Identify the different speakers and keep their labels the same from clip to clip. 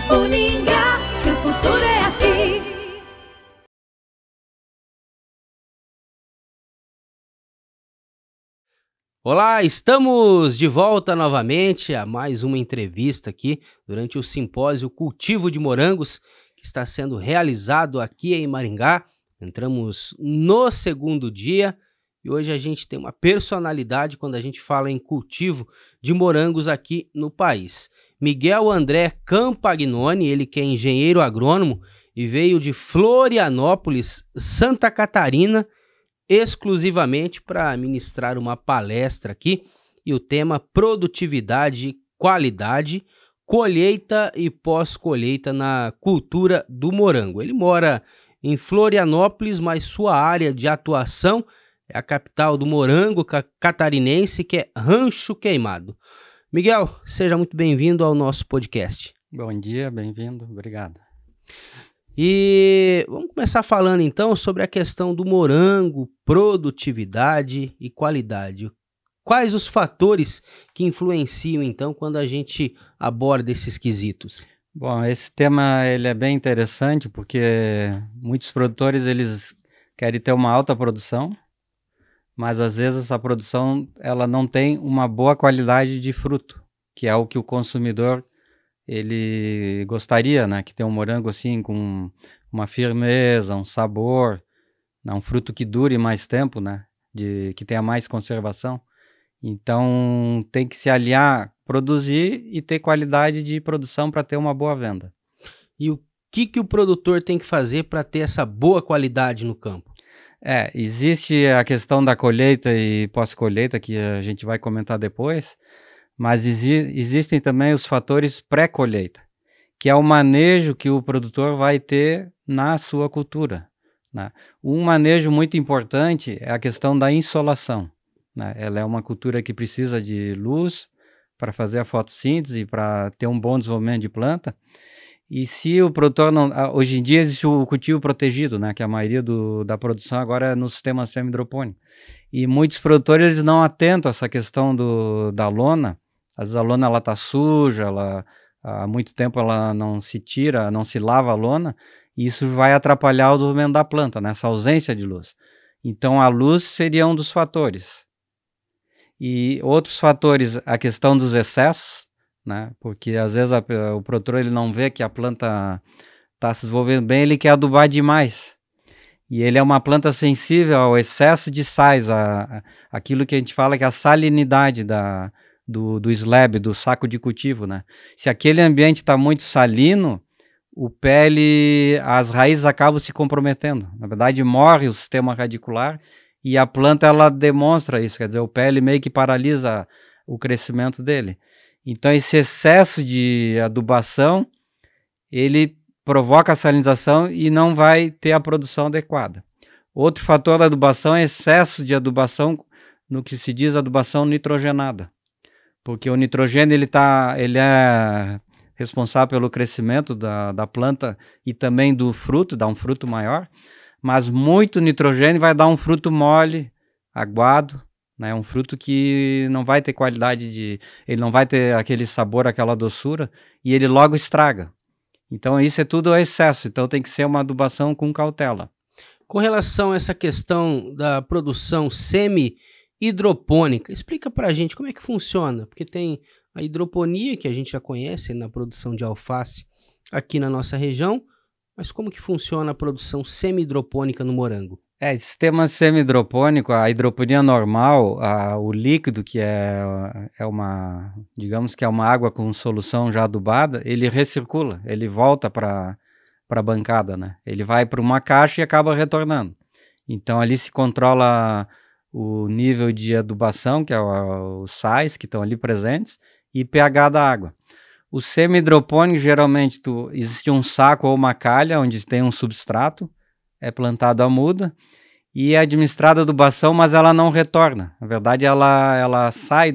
Speaker 1: Uningá, que o futuro é aqui.
Speaker 2: Olá, estamos de volta novamente a mais uma entrevista aqui durante o simpósio Cultivo de Morangos, que está sendo realizado aqui em Maringá. Entramos no segundo dia e hoje a gente tem uma personalidade quando a gente fala em cultivo de morangos aqui no país. Miguel André Campagnoni, ele que é engenheiro agrônomo e veio de Florianópolis, Santa Catarina, exclusivamente para ministrar uma palestra aqui, e o tema produtividade, qualidade, colheita e pós-colheita na cultura do morango. Ele mora em Florianópolis, mas sua área de atuação é a capital do morango catarinense, que é Rancho Queimado. Miguel, seja muito bem-vindo ao nosso podcast.
Speaker 3: Bom dia, bem-vindo, obrigado.
Speaker 2: E vamos começar falando então sobre a questão do morango, produtividade e qualidade. Quais os fatores que influenciam então quando a gente aborda esses quesitos?
Speaker 3: Bom, esse tema ele é bem interessante porque muitos produtores eles querem ter uma alta produção, mas às vezes essa produção ela não tem uma boa qualidade de fruto, que é o que o consumidor ele gostaria, né, que tem um morango assim com uma firmeza, um sabor, né, um fruto que dure mais tempo, né, que tenha mais conservação. Então tem que se aliar, produzir e ter qualidade de produção para ter uma boa venda.
Speaker 2: E o que o produtor tem que fazer para ter essa boa qualidade no campo?
Speaker 3: Existe a questão da colheita e pós-colheita, que a gente vai comentar depois, mas existem também os fatores pré-colheita, que é o manejo que o produtor vai ter na sua cultura, né? Um manejo muito importante é a questão da insolação, né? Ela é uma cultura que precisa de luz para fazer a fotossíntese, para ter um bom desenvolvimento de planta. E se o produtor não... Hoje em dia existe o cultivo protegido, né? Que a maioria da produção agora é no sistema semi-hidropônico. E muitos produtores eles não atentam a essa questão da lona. Às vezes a lona ela está suja, há muito tempo ela não se tira, não se lava a lona, e isso vai atrapalhar o desenvolvimento da planta, né? Essa ausência de luz. Então a luz seria um dos fatores. E outros fatores, a questão dos excessos, né? Porque às vezes o produtor ele não vê que a planta está se desenvolvendo bem, ele quer adubar demais. E ele é uma planta sensível ao excesso de sais, aquilo que a gente fala que é a salinidade do slab, do saco de cultivo, né? Se aquele ambiente está muito salino, as raízes acabam se comprometendo. Na verdade, morre o sistema radicular e a planta ela demonstra isso, quer dizer, o pé ele meio que paralisa o crescimento dele. Então, esse excesso de adubação, ele provoca a salinização e não vai ter a produção adequada. Outro fator da adubação é excesso de adubação, no que se diz adubação nitrogenada. Porque o nitrogênio ele é responsável pelo crescimento da planta e também do fruto, dá um fruto maior, mas muito nitrogênio vai dar um fruto mole, aguado, né? Um fruto que não vai ter qualidade ele não vai ter aquele sabor, aquela doçura, e ele logo estraga. Então isso é tudo excesso, então tem que ser uma adubação com cautela.
Speaker 2: Com relação a essa questão da produção semi-hidropônica, explica pra gente como é que funciona, porque tem a hidroponia que a gente já conhece na produção de alface aqui na nossa região, mas como que funciona a produção semi-hidropônica no morango?
Speaker 3: Sistema semi-hidropônico, a hidroponia normal, o líquido que é uma, digamos que é uma água com solução já adubada, ele recircula, ele volta para a bancada, né? Ele vai para uma caixa e acaba retornando. Então ali se controla o nível de adubação, que é os sais que estão ali presentes, e pH da água. O semi-hidropônico, geralmente, existe um saco ou uma calha onde tem um substrato, é plantado a muda e é administrada adubação, mas ela não retorna. Na verdade, ela sai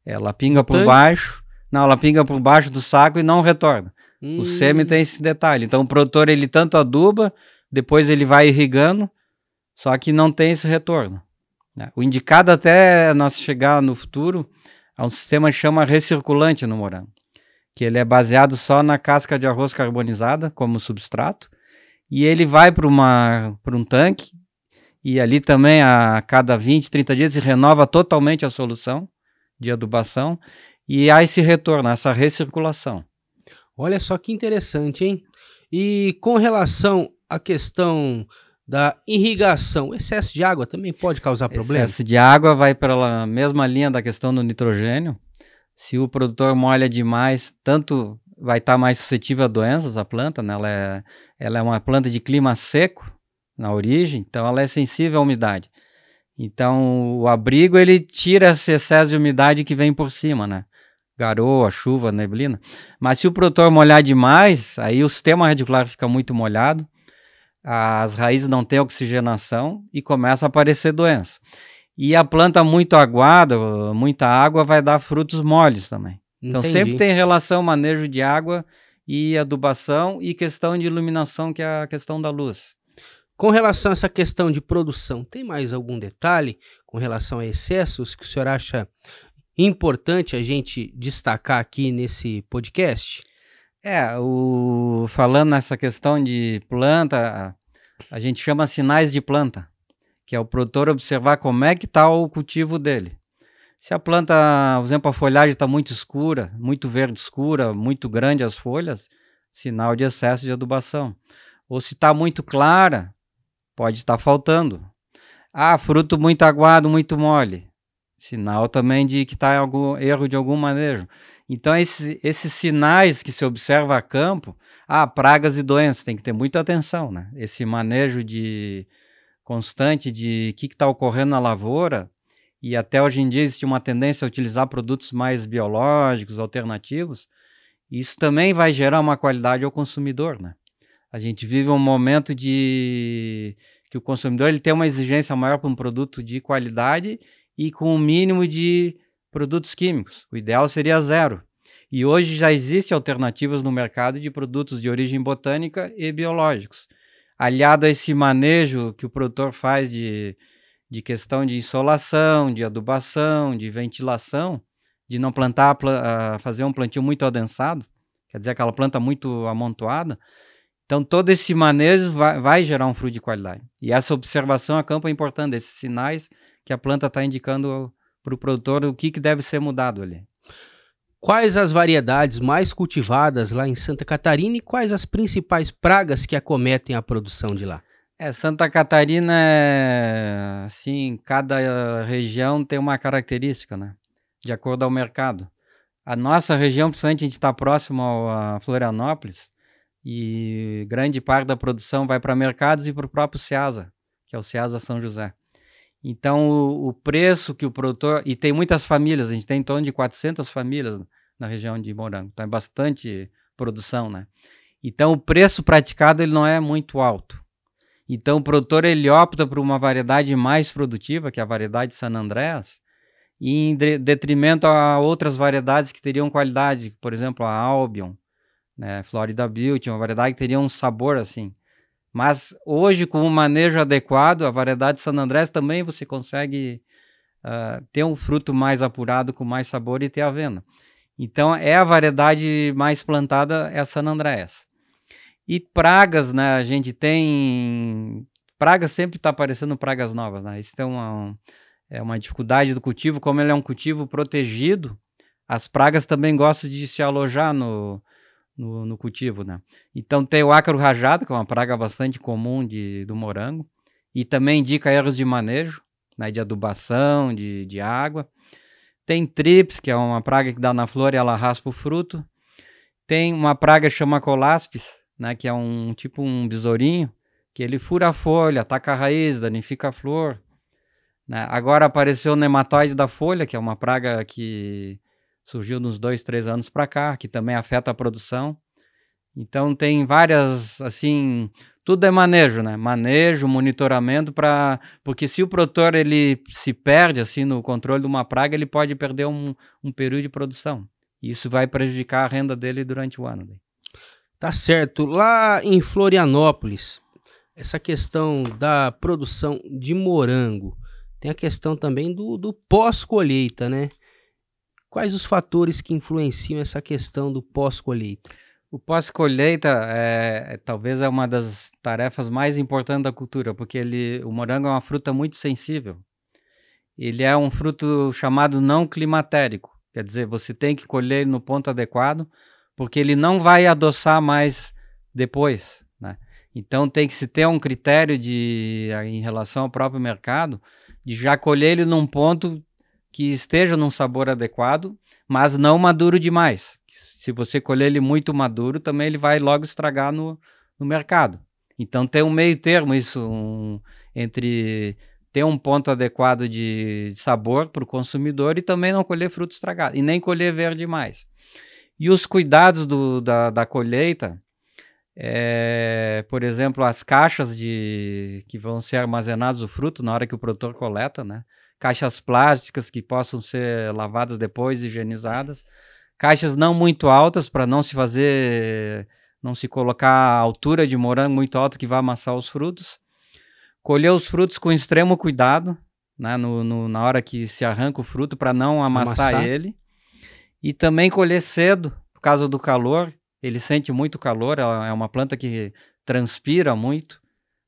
Speaker 3: ela pinga por baixo, ela pinga por baixo do saco e não retorna. O semi tem esse detalhe. Então, o produtor, ele tanto aduba, depois ele vai irrigando, só que não tem esse retorno, né? O indicado até nós chegar no futuro é um sistema que chama recirculante no morango, que ele é baseado só na casca de arroz carbonizada como substrato, e ele vai para um tanque, e ali também a cada 20, 30 dias se renova totalmente a solução de adubação, e há esse retorno, essa recirculação.
Speaker 2: Olha só que interessante, hein? E com relação à questão da irrigação, o excesso de água também pode causar problema?
Speaker 3: Excesso de água vai pela mesma linha da questão do nitrogênio. Se o produtor molha demais, tanto vai estar mais suscetível a doenças, a planta, né? Ela é uma planta de clima seco na origem, então ela é sensível à umidade. Então o abrigo ele tira esse excesso de umidade que vem por cima, né? Garoa, chuva, neblina. Mas se o produtor molhar demais, aí o sistema radicular fica muito molhado, as raízes não têm oxigenação e começa a aparecer doença. E a planta muito aguada, muita água, vai dar frutos moles também. Então sempre tem relação manejo de água e adubação e questão de iluminação, que é a questão da luz.
Speaker 2: Com relação a essa questão de produção, tem mais algum detalhe com relação a excessos que o senhor acha importante a gente destacar aqui nesse podcast?
Speaker 3: Falando nessa questão de planta, a gente chama sinais de planta, que é o produtor observar como é que está o cultivo dele. Se a planta, por exemplo, a folhagem está muito escura, muito verde escura, muito grande as folhas, sinal de excesso de adubação. Ou se está muito clara, pode estar faltando. Fruto muito aguado, muito mole. Sinal também de que está algum erro de algum manejo. Então, esses sinais que se observa a campo, pragas e doenças, tem que ter muita atenção, né? Esse manejo constante de o que está ocorrendo na lavoura, e até hoje em dia existe uma tendência a utilizar produtos mais biológicos, alternativos, isso também vai gerar uma qualidade ao consumidor, né? A gente vive um momento que o consumidor ele tem uma exigência maior para um produto de qualidade e com o mínimo de produtos químicos. O ideal seria 0. E hoje já existem alternativas no mercado de produtos de origem botânica e biológicos. Aliado a esse manejo que o produtor faz de questão de insolação, de adubação, de ventilação, de não fazer um plantio muito adensado, quer dizer, aquela planta muito amontoada. Então, todo esse manejo vai gerar um fruto de qualidade. E essa observação a campo é importante, esses sinais que a planta está indicando para o produtor o que deve ser mudado ali.
Speaker 2: Quais as variedades mais cultivadas lá em Santa Catarina e quais as principais pragas que acometem a produção de lá?
Speaker 3: Santa Catarina, assim, cada região tem uma característica, né? De acordo ao mercado. A nossa região, principalmente, a gente está próximo a Florianópolis, e grande parte da produção vai para mercados e para o próprio Ceasa, que é o Ceasa São José. Então, o preço que o produtor... E tem muitas famílias, a gente tem em torno de 400 famílias na região de Morango. Então, é bastante produção, né? Então, o preço praticado ele não é muito alto. Então, o produtor ele opta por uma variedade mais produtiva, que é a variedade San Andrés, e em detrimento a outras variedades que teriam qualidade, por exemplo, a Albion, né, Florida Beauty, uma variedade que teria um sabor assim. Mas hoje, com um manejo adequado, a variedade San Andrés também você consegue ter um fruto mais apurado, com mais sabor e ter a venda. Então, é a variedade mais plantada, é a San Andrés. E pragas, né, a gente tem... Pragas sempre está aparecendo pragas novas, né? Isso é uma dificuldade do cultivo, como ele é um cultivo protegido, as pragas também gostam de se alojar no cultivo, né? Então tem o ácaro rajado, que é uma praga bastante comum do morango, e também indica erros de manejo, né, de adubação, de água. Tem trips, que é uma praga que dá na flor e ela raspa o fruto. Tem uma praga que chama colaspis, né, que é um besourinho, que ele fura a folha, ataca a raiz, danifica a flor, né? Agora apareceu o nematóide da folha, que é uma praga que surgiu nos 2, 3 anos para cá, que também afeta a produção. Então tem várias, assim, tudo é manejo, né? Manejo, monitoramento, porque se o produtor ele se perde assim no controle de uma praga, ele pode perder um período de produção. E isso vai prejudicar a renda dele durante o ano.
Speaker 2: Tá certo. Lá em Florianópolis, essa questão da produção de morango, tem a questão também do pós-colheita, né? Quais os fatores que influenciam essa questão do pós-colheita?
Speaker 3: O pós-colheita talvez é uma das tarefas mais importantes da cultura, porque o morango é uma fruta muito sensível. Ele é um fruto chamado não climatérico, quer dizer, você tem que colher no ponto adequado, porque ele não vai adoçar mais depois, né? Então tem que se ter um critério em relação ao próprio mercado, de já colher ele num ponto que esteja num sabor adequado, mas não maduro demais. Se você colher ele muito maduro, também ele vai logo estragar no mercado. Então tem um meio termo entre ter um ponto adequado de sabor para o consumidor e também não colher fruto estragado, e nem colher verde demais. E os cuidados da colheita, por exemplo, as caixas que vão ser armazenados o fruto na hora que o produtor coleta, né? Caixas plásticas que possam ser lavadas depois, higienizadas, caixas não muito altas para não se colocar a altura de morango muito alta que vai amassar os frutos, colher os frutos com extremo cuidado, né, na hora que se arranca o fruto para não amassar ele, e também colher cedo por causa do calor. Ele sente muito calor, ela é uma planta que transpira muito,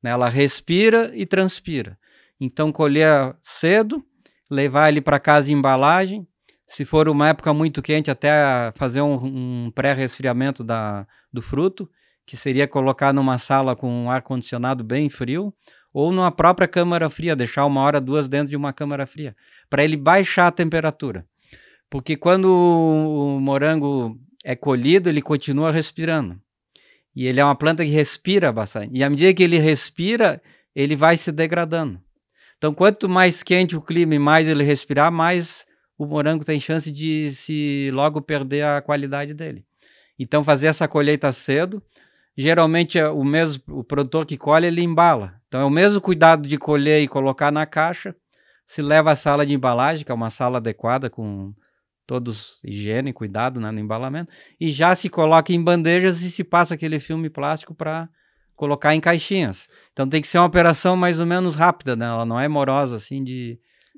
Speaker 3: né, ela respira e transpira. Então, colher cedo, levar ele para casa em embalagem. Se for uma época muito quente, até fazer um pré-resfriamento do fruto, que seria colocar numa sala com um ar-condicionado bem frio, ou numa própria câmara fria, deixar 1 hora, 2 dentro de uma câmara fria, para ele baixar a temperatura. Porque quando o morango é colhido, ele continua respirando. E ele é uma planta que respira bastante. E à medida que ele respira, ele vai se degradando. Então, quanto mais quente o clima e mais ele respirar, mais o morango tem chance de se logo perder a qualidade dele. Então, fazer essa colheita cedo, geralmente o produtor que colhe, ele embala. Então, é o mesmo cuidado de colher e colocar na caixa, se leva à sala de embalagem, que é uma sala adequada, com todos higiene, cuidado, né, no embalamento, e já se coloca em bandejas e se passa aquele filme plástico para colocar em caixinhas. Então tem que ser uma operação mais ou menos rápida, né? Ela não é morosa assim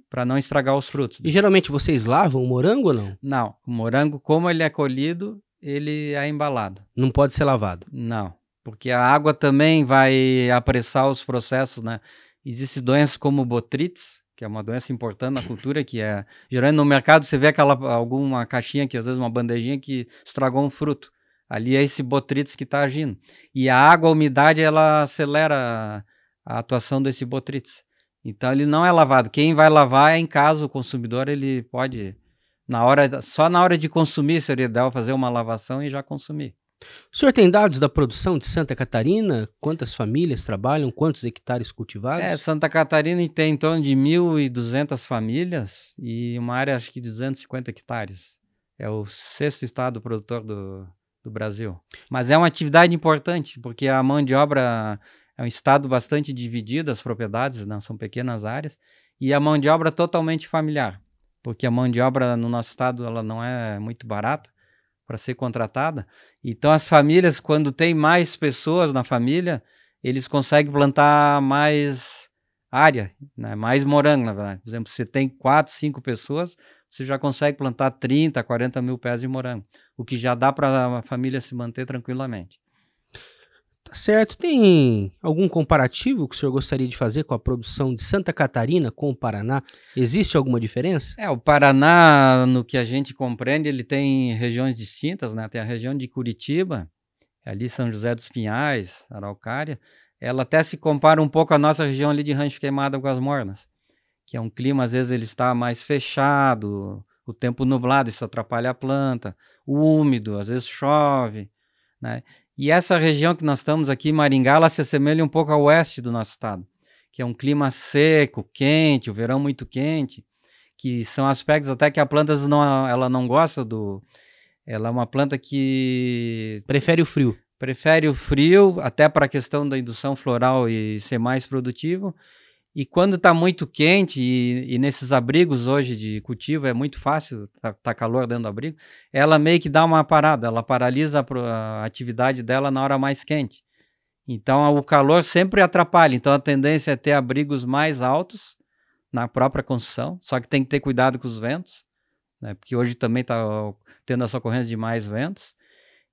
Speaker 3: para não estragar os frutos.
Speaker 2: E geralmente vocês lavam o morango ou não?
Speaker 3: Não, o morango, como ele é colhido, ele é embalado.
Speaker 2: Não pode ser lavado?
Speaker 3: Não, porque a água também vai apressar os processos, né? Existem doenças como botrites, que é uma doença importante na cultura, que é... Geralmente no mercado você vê alguma caixinha, que às vezes uma bandejinha que estragou um fruto. Ali é esse botrites que está agindo. E a água, a umidade, ela acelera a atuação desse botrites. Então ele não é lavado. Quem vai lavar é em casa, o consumidor, ele pode, só na hora de consumir, seria ideal fazer uma lavação e já consumir.
Speaker 2: O senhor tem dados da produção de Santa Catarina? Quantas famílias trabalham? Quantos hectares cultivados?
Speaker 3: Santa Catarina tem em torno de 1.200 famílias e uma área, acho que 250 hectares. É o 6º estado produtor do Brasil. Mas é uma atividade importante, porque a mão de obra é um estado bastante dividido, as propriedades, não são pequenas áreas, e a mão de obra totalmente familiar, porque a mão de obra no nosso estado ela não é muito barata para ser contratada. Então as famílias, quando tem mais pessoas na família, eles conseguem plantar mais área, né? Mais morango, na verdade. Por exemplo, se tem 4, 5 pessoas, você já consegue plantar 30, 40 mil pés de morango, o que já dá para a família se manter tranquilamente.
Speaker 2: Tá certo. Tem algum comparativo que o senhor gostaria de fazer com a produção de Santa Catarina com o Paraná? Existe alguma diferença?
Speaker 3: O Paraná, no que a gente compreende, ele tem regiões distintas, né? Tem a região de Curitiba, ali São José dos Pinhais, Araucária. Ela até se compara um pouco à nossa região ali de Rancho Queimado, Águas Mornas, que é um clima, às vezes ele está mais fechado, o tempo nublado, isso atrapalha a planta, o úmido, às vezes chove, né? E essa região que nós estamos aqui, Maringá, ela se assemelha um pouco ao oeste do nosso estado, que é um clima seco, quente, o verão muito quente, que são aspectos até que a planta ela não gosta ela é uma planta que...
Speaker 2: Prefere o frio.
Speaker 3: Prefere o frio, até para a questão da indução floral e ser mais produtivo. E quando está muito quente, e nesses abrigos hoje de cultivo é muito fácil, tá calor dentro do abrigo, ela meio que dá uma parada, ela paralisa a atividade dela na hora mais quente. Então o calor sempre atrapalha, então a tendência é ter abrigos mais altos na própria construção, só que tem que ter cuidado com os ventos, né? Porque hoje também está tendo essa ocorrência de mais ventos.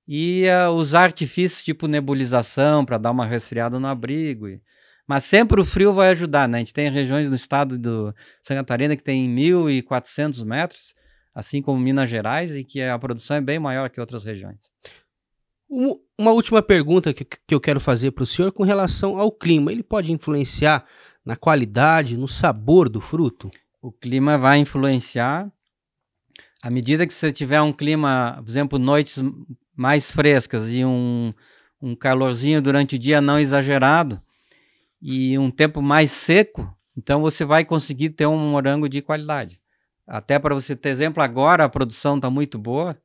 Speaker 3: E usar artifícios tipo nebulização para dar uma resfriada no abrigo. Mas sempre o frio vai ajudar, né? A gente tem regiões no estado do Santa Catarina que tem 1.400 metros, assim como Minas Gerais, e que a produção é bem maior que outras regiões.
Speaker 2: Uma última pergunta que eu quero fazer para o senhor com relação ao clima. Ele pode influenciar na qualidade, no sabor do fruto?
Speaker 3: O clima vai influenciar. À medida que você tiver um clima, por exemplo, noites mais frescas e um calorzinho durante o dia não exagerado e um tempo mais seco, então você vai conseguir ter um morango de qualidade. Até para você ter exemplo, agora a produção está muito boa,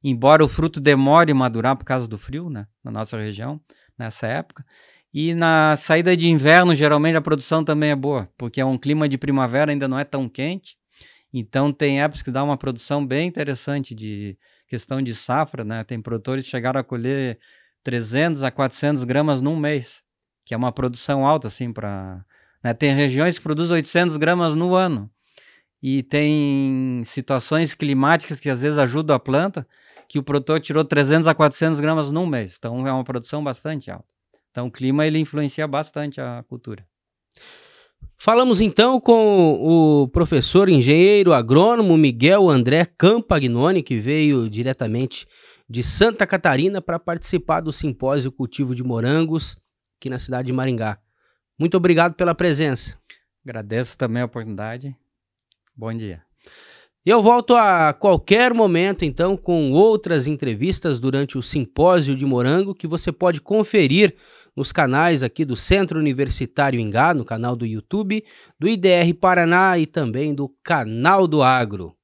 Speaker 3: embora o fruto demore a madurar por causa do frio, né, na nossa região, nessa época. E na saída de inverno, geralmente a produção também é boa, porque é um clima de primavera, ainda não é tão quente. Então tem épocas que dá uma produção bem interessante de questão de safra, né? Tem produtores que chegaram a colher 300 a 400 gramas num mês, que é uma produção alta, assim, para... Né? Tem regiões que produzem 800 gramas no ano. E tem situações climáticas que às vezes ajudam a planta, que o produtor tirou 300 a 400 gramas num mês. Então é uma produção bastante alta. Então o clima ele influencia bastante a cultura.
Speaker 2: Falamos então com o professor engenheiro agrônomo Miguel André Campagnoni, que veio diretamente de Santa Catarina para participar do simpósio Cultivo de Morangos aqui na cidade de Maringá. Muito obrigado pela presença.
Speaker 3: Agradeço também a oportunidade. Bom dia.
Speaker 2: Eu volto a qualquer momento, então, com outras entrevistas durante o Simpósio de Morango, que você pode conferir nos canais aqui do Centro Universitário Ingá, no canal do YouTube, do IDR Paraná e também do Canal do Agro.